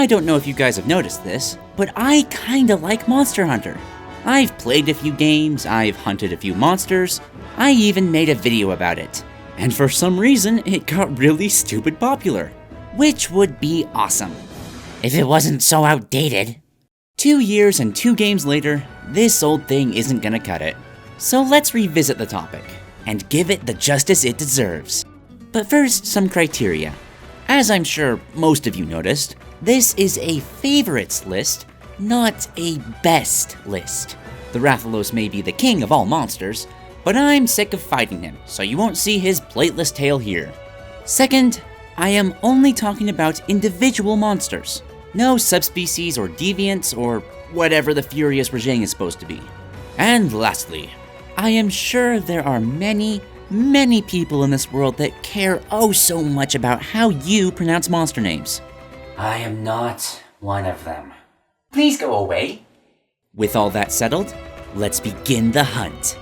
I don't know if you guys have noticed this, but I kinda like Monster Hunter. I've played a few games, I've hunted a few monsters, I even made a video about it. And for some reason, it got really stupid popular. Which would be awesome. If it wasn't so outdated. 2 years and 2 games later, this old thing isn't gonna cut it. So let's revisit the topic, and give it the justice it deserves. But first, some criteria. As I'm sure most of you noticed, this is a favorites list, not a best list. The Rathalos may be the king of all monsters, but I'm sick of fighting him, so you won't see his plateless tail here. Second, I am only talking about individual monsters. No subspecies or deviants or whatever the furious regime is supposed to be. And lastly, I am sure there are many people in this world that care oh so much about how you pronounce monster names. I am not one of them. Please go away. With all that settled, let's begin the hunt.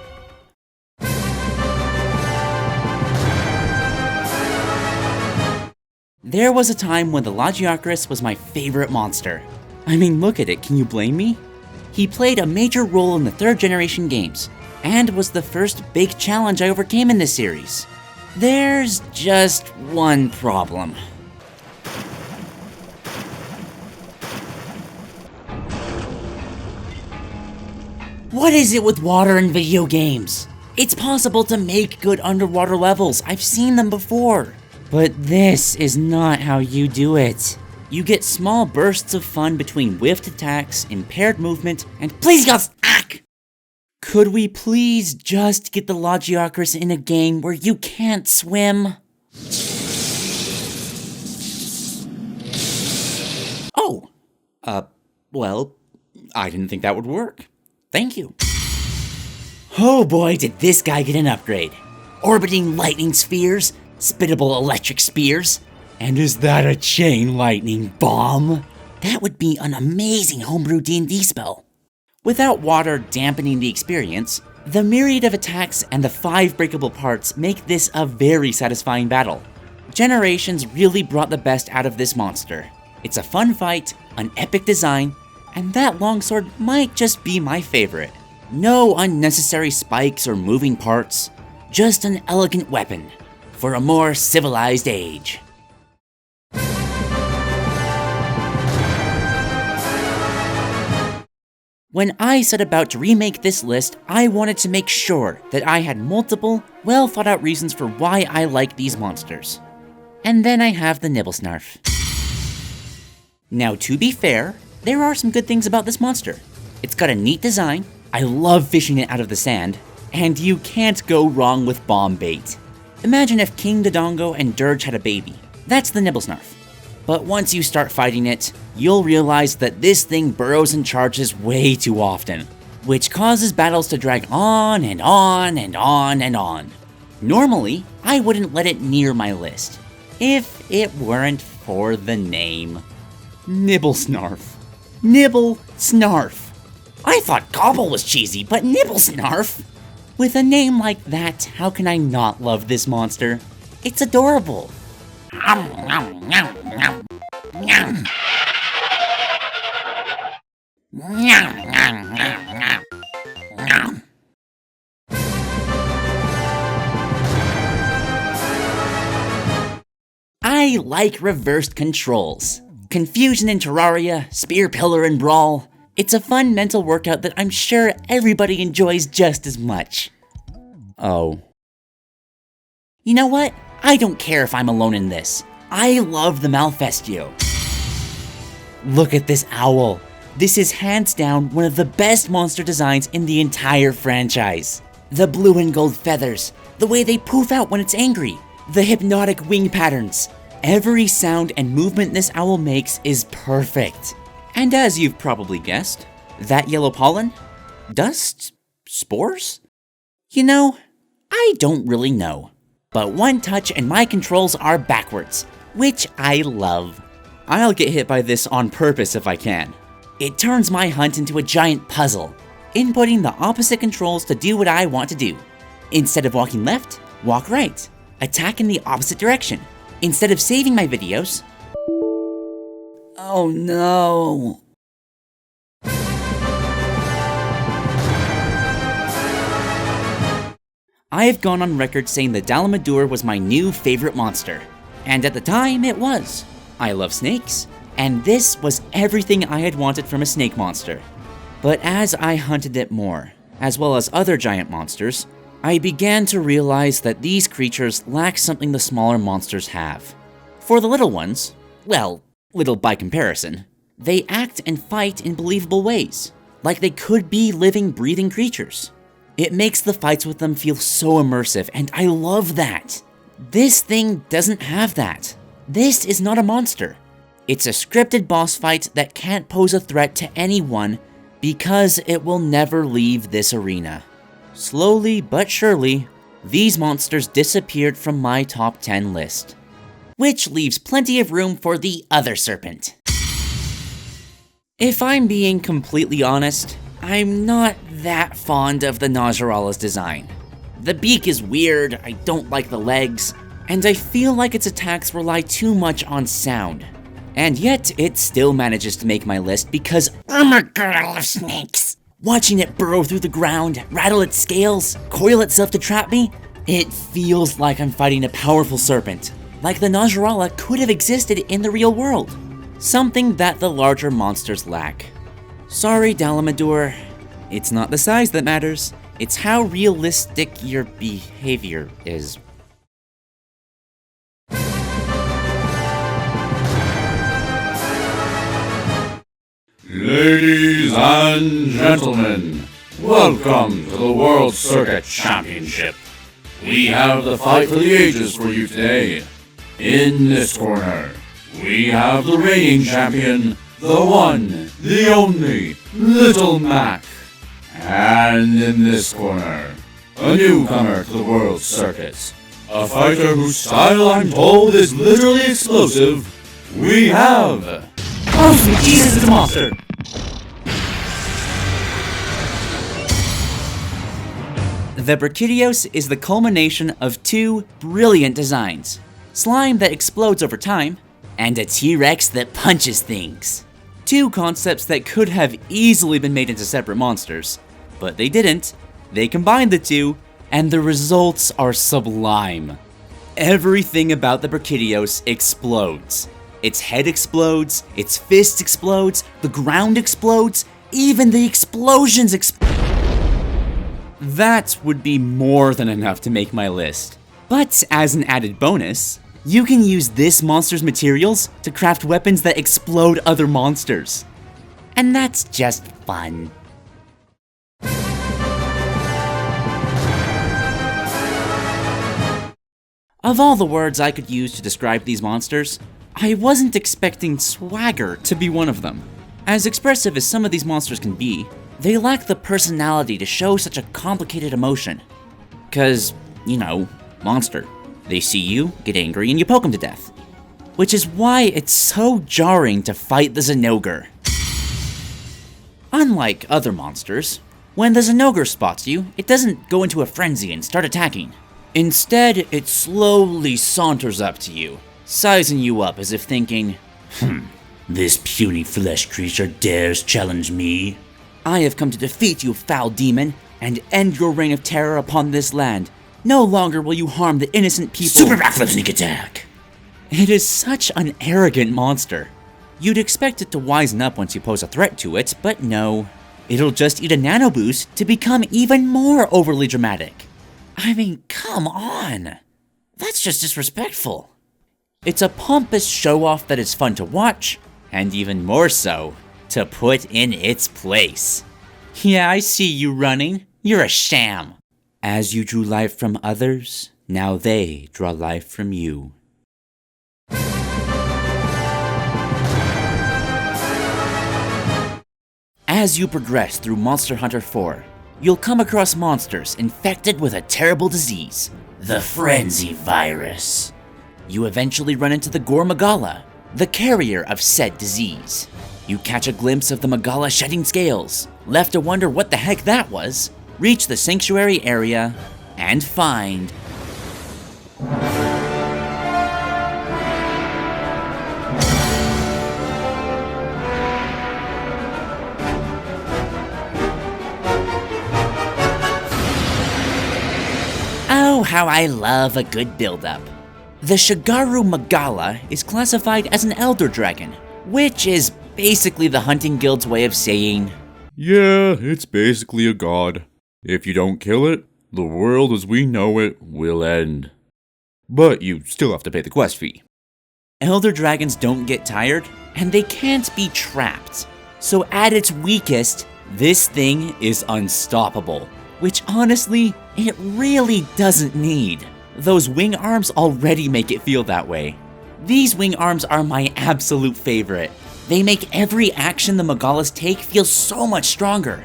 There was a time when the Lagiacrus was my favorite monster. I mean, look at it, can you blame me? He played a major role in the 3rd generation games, and was the first big challenge I overcame in this series. There's just one problem. What is it with water in video games? It's possible to make good underwater levels, I've seen them before. But this is not how you do it. You get small bursts of fun between whiffed attacks, impaired movement, and please God, Could we please just get the Lagiacrus in a game where you can't swim? Oh, well, I didn't think that would work. Thank you. Oh boy, did this guy get an upgrade. Orbiting lightning spheres, spittable electric spears, and is that a chain lightning bomb? That would be an amazing homebrew D&D spell. Without water dampening the experience, the myriad of attacks and the 5 breakable parts make this a very satisfying battle. Generations really brought the best out of this monster. It's a fun fight, an epic design, and that longsword might just be my favorite. No unnecessary spikes or moving parts, just an elegant weapon for a more civilized age. When I set about to remake this list, I wanted to make sure that I had multiple, well-thought-out reasons for why I like these monsters. And then I have the Nibbles Narf. Now, to be fair, there are some good things about this monster. It's got a neat design, I love fishing it out of the sand, and you can't go wrong with bomb bait. Imagine if King Dodongo and Dirge had a baby. That's the Nibbles Narf. But once you start fighting it, you'll realize that this thing burrows and charges way too often, which causes battles to drag on and on and on and on. Normally, I wouldn't let it near my list, if it weren't for the name. Nibble Snarf. Nibble Snarf. I thought Gobble was cheesy, but Nibble Snarf? With a name like that, how can I not love this monster? It's adorable. I like reversed controls. Confusion in Terraria, Spear Pillar in Brawl. It's a fun mental workout that I'm sure everybody enjoys just as much. Oh. You know what? I don't care if I'm alone in this. I love the Malfestio. Look at this owl. This is hands down one of the best monster designs in the entire franchise. The blue and gold feathers, the way they poof out when it's angry, the hypnotic wing patterns. Every sound and movement this owl makes is perfect. And as you've probably guessed, that yellow pollen? Dust? Spores? You know, I don't really know. But one touch and my controls are backwards, which I love. I'll get hit by this on purpose if I can. It turns my hunt into a giant puzzle, inputting the opposite controls to do what I want to do. Instead of walking left, walk right. Attack in the opposite direction. Instead of saving my videos... Oh no. I have gone on record saying the Dalamadur was my new favorite monster. And at the time, it was. I love snakes, and this was everything I had wanted from a snake monster. But as I hunted it more, as well as other giant monsters, I began to realize that these creatures lack something the smaller monsters have. For the little ones, well, little by comparison, they act and fight in believable ways, like they could be living, breathing creatures. It makes the fights with them feel so immersive, and I love that. This thing doesn't have that. This is not a monster. It's a scripted boss fight that can't pose a threat to anyone because it will never leave this arena. Slowly but surely, these monsters disappeared from my top 10 list. Which leaves plenty of room for the other serpent. If I'm being completely honest, I'm not that fond of the Nogrrrrr's design. The beak is weird, I don't like the legs, and I feel like its attacks rely too much on sound. And yet, it still manages to make my list because I'm a girl of snakes. Watching it burrow through the ground, rattle its scales, coil itself to trap me, it feels like I'm fighting a powerful serpent, like the Nogrrrrrr could have existed in the real world. Something that the larger monsters lack. Sorry, Dalamadur. It's not the size that matters, it's how realistic your behavior is. Ladies and gentlemen, welcome to the World Circuit Championship. We have the fight for the ages for you today. In this corner, we have the reigning champion, the one, the only, Little Mac. And in this corner, a newcomer to the World Circuit, a fighter whose style, I'm told, is literally explosive. We have... Oh, sweet Jesus, it's a monster! Veprteos is the culmination of two brilliant designs. Slime that explodes over time, and a T-Rex that punches things. Two concepts that could have easily been made into separate monsters, but they didn't. They combined the two, and the results are sublime. Everything about the Veprteos explodes. Its head explodes, its fist explodes, the ground explodes, even the explosions explode. That would be more than enough to make my list. But as an added bonus, you can use this monster's materials to craft weapons that explode other monsters. And that's just fun. Of all the words I could use to describe these monsters, I wasn't expecting swagger to be one of them. As expressive as some of these monsters can be, they lack the personality to show such a complicated emotion. 'Cause, you know, monster. They see you, get angry, and you poke them to death. Which is why it's so jarring to fight the Nogrrrrrr. Unlike other monsters, when the Nogrrrrrr spots you, it doesn't go into a frenzy and start attacking. Instead, it slowly saunters up to you, sizing you up as if thinking, this puny flesh creature dares challenge me. I have come to defeat you, foul demon, and end your reign of terror upon this land. No longer will you harm the innocent people. Super backflip sneak attack! It is such an arrogant monster. You'd expect it to wisen up once you pose a threat to it, but no. It'll just eat a nano boost to become even more overly dramatic. I mean, come on. That's just disrespectful. It's a pompous show-off that is fun to watch, and even more so, to put in its place. Yeah, I see you running. You're a sham. As you drew life from others, now they draw life from you. As you progress through Monster Hunter 4, you'll come across monsters infected with a terrible disease, the Frenzy Virus. You eventually run into the Gore Magala, the carrier of said disease. You catch a glimpse of the Magala shedding scales, left to wonder what the heck that was, reach the sanctuary area, and find... know how I love a good build-up. The Shigaru Magala is classified as an Elder Dragon, which is basically the hunting guild's way of saying, yeah, it's basically a god. If you don't kill it, the world as we know it will end. But you still have to pay the quest fee. Elder Dragons don't get tired, and they can't be trapped. So at its weakest, this thing is unstoppable, which honestly, it really doesn't need. Those wing arms already make it feel that way. These wing arms are my absolute favorite. They make every action the Magalas take feel so much stronger.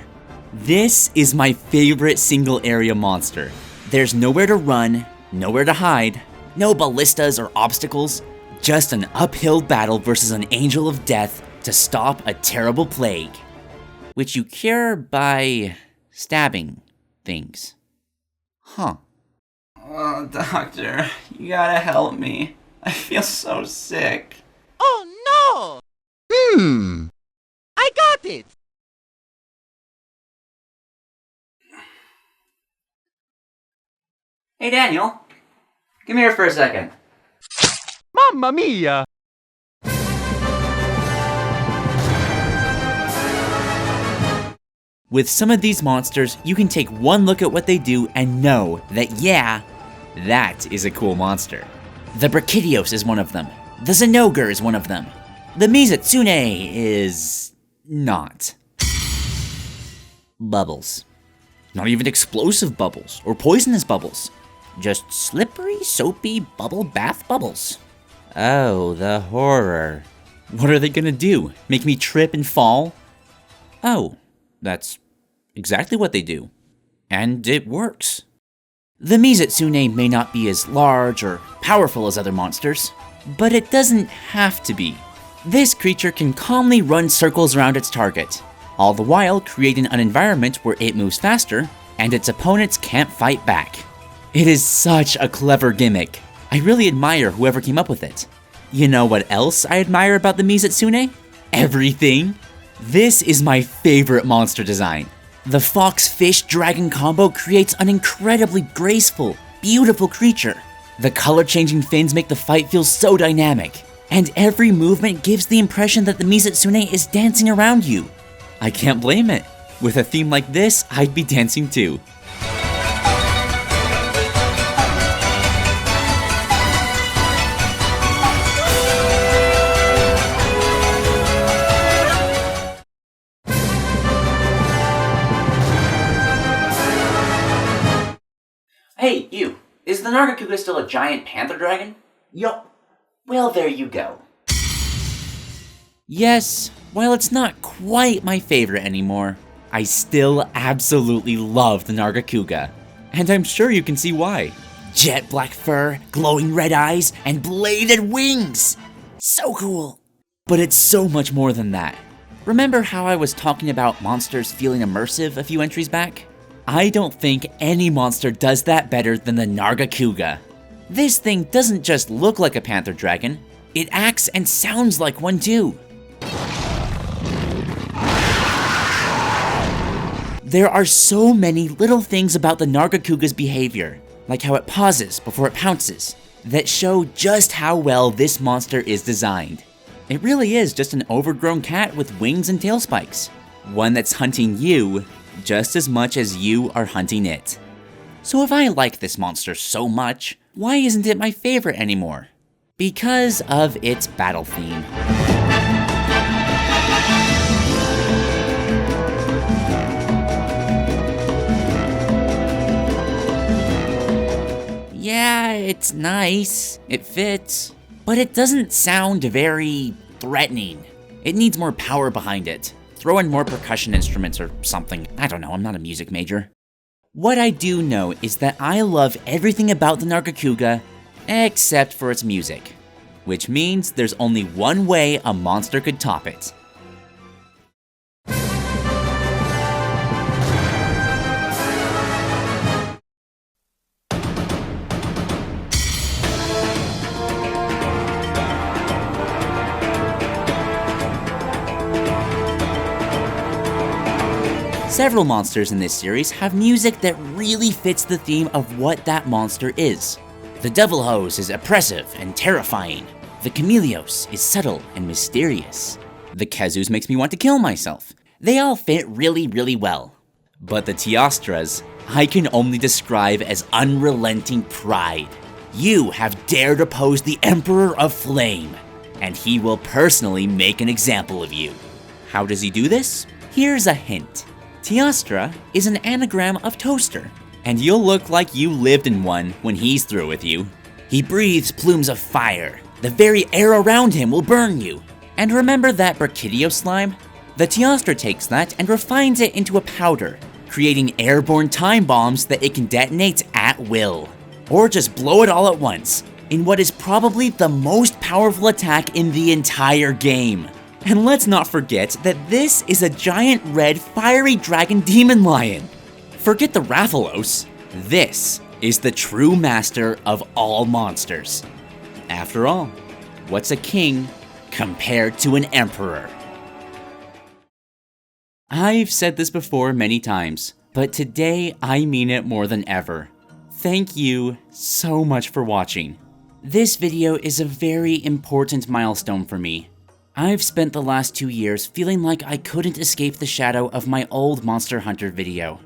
This is my favorite single area monster. There's nowhere to run, nowhere to hide, no ballistas or obstacles, just an uphill battle versus an angel of death to stop a terrible plague, which you cure by stabbing things. Huh. Oh, doctor, you gotta help me. I feel so sick. Oh no! I got it! Hey, Daniel. Come here for a second. Mamma mia! With some of these monsters, you can take one look at what they do and know that, yeah, that is a cool monster. The Veprteos is one of them. The Nogrrrrrr is one of them. The Mizutsune is not. Bubbles. Not even explosive bubbles or poisonous bubbles. Just slippery, soapy bubble bath bubbles. Oh, the horror. What are they gonna do? Make me trip and fall? Oh, that's exactly what they do. And it works. The Mizutsune may not be as large or powerful as other monsters, but it doesn't have to be. This creature can calmly run circles around its target, all the while creating an environment where it moves faster and its opponents can't fight back. It is such a clever gimmick. I really admire whoever came up with it. You know what else I admire about the Mizutsune? Everything. This is my favorite monster design. The fox-fish dragon combo creates an incredibly graceful, beautiful creature. The color-changing fins make the fight feel so dynamic, and every movement gives the impression that the Mizutsune is dancing around you. I can't blame it. With a theme like this, I'd be dancing too. Hey, you. Is the Narga still a giant panther dragon? Yup. Well, there you go. Yes, while it's not quite my favorite anymore, I still absolutely love the Narga. And I'm sure you can see why. Jet black fur, glowing red eyes, and bladed wings! So cool! But it's so much more than that. Remember how I was talking about monsters feeling immersive a few entries back? I don't think any monster does that better than the Narga. This thing doesn't just look like a panther dragon, it acts and sounds like one too. There are so many little things about the Nargacuga's behavior, like how it pauses before it pounces, that show just how well this monster is designed. It really is just an overgrown cat with wings and tail spikes. One that's hunting you just as much as you are hunting it. So if I like this monster so much, why isn't it my favorite anymore? Because of its battle theme. Yeah, it's nice, it fits, but it doesn't sound very threatening. It needs more power behind it. Throw in more percussion instruments or something. I don't know, I'm not a music major. What I do know is that I love everything about the Nargacuga except for its music, which means there's only one way a monster could top it. Several monsters in this series have music that really fits the theme of what that monster is. The Devil Hose is oppressive and terrifying. The Chameleos is subtle and mysterious. The Kezus makes me want to kill myself. They all fit really well. But the Teostras, I can only describe as unrelenting pride. You have dared oppose the Emperor of Flame, and he will personally make an example of you. How does he do this? Here's a hint. Teostra is an anagram of toaster, and you'll look like you lived in one when he's through with you. He breathes plumes of fire. The very air around him will burn you. And remember that Veprteos slime? The Teostra takes that and refines it into a powder, creating airborne time bombs that it can detonate at will. Or just blow it all at once, in what is probably the most powerful attack in the entire game. And let's not forget that this is a giant red fiery dragon demon lion. Forget the Rathalos, this is the true master of all monsters. After all, what's a king compared to an emperor? I've said this before many times, but today I mean it more than ever. Thank you so much for watching. This video is a very important milestone for me. I've spent the last 2 years feeling like I couldn't escape the shadow of my old Monster Hunter video.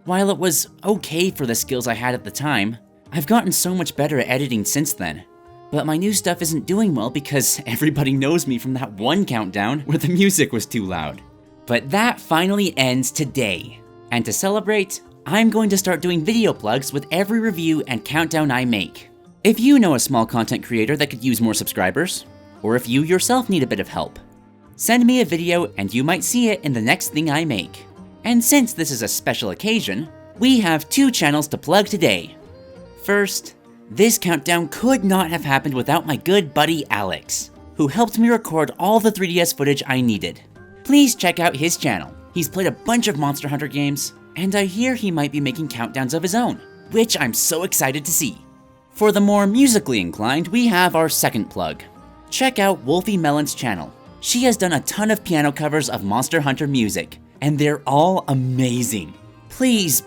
While it was okay for the skills I had at the time, I've gotten so much better at editing since then. But my new stuff isn't doing well because everybody knows me from that one countdown where the music was too loud. But that finally ends today. And to celebrate, I'm going to start doing video plugs with every review and countdown I make. If you know a small content creator that could use more subscribers, or if you yourself need a bit of help, send me a video and you might see it in the next thing I make. And since this is a special occasion, we have 2 channels to plug today. First, this countdown could not have happened without my good buddy Alex, who helped me record all the 3DS footage I needed. Please check out his channel. He's played a bunch of Monster Hunter games, and I hear he might be making countdowns of his own, which I'm so excited to see. For the more musically inclined, we have our second plug. Check out Wolfie Melon's channel. She has done a ton of piano covers of Monster Hunter music, and they're all amazing. Please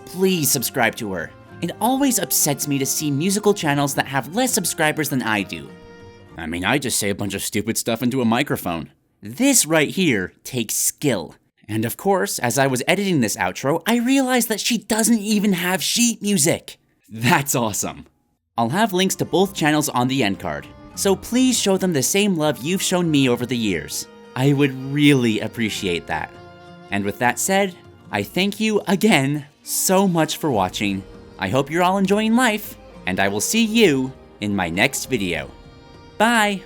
subscribe to her. It always upsets me to see musical channels that have less subscribers than I do. I mean, I just say a bunch of stupid stuff into a microphone. This right here takes skill. And of course, as I was editing this outro, I realized that she doesn't even have sheet music. That's awesome. I'll have links to both channels on the end card, so please show them the same love you've shown me over the years. I would really appreciate that. And with that said, I thank you again so much for watching. I hope you're all enjoying life, and I will see you in my next video. Bye!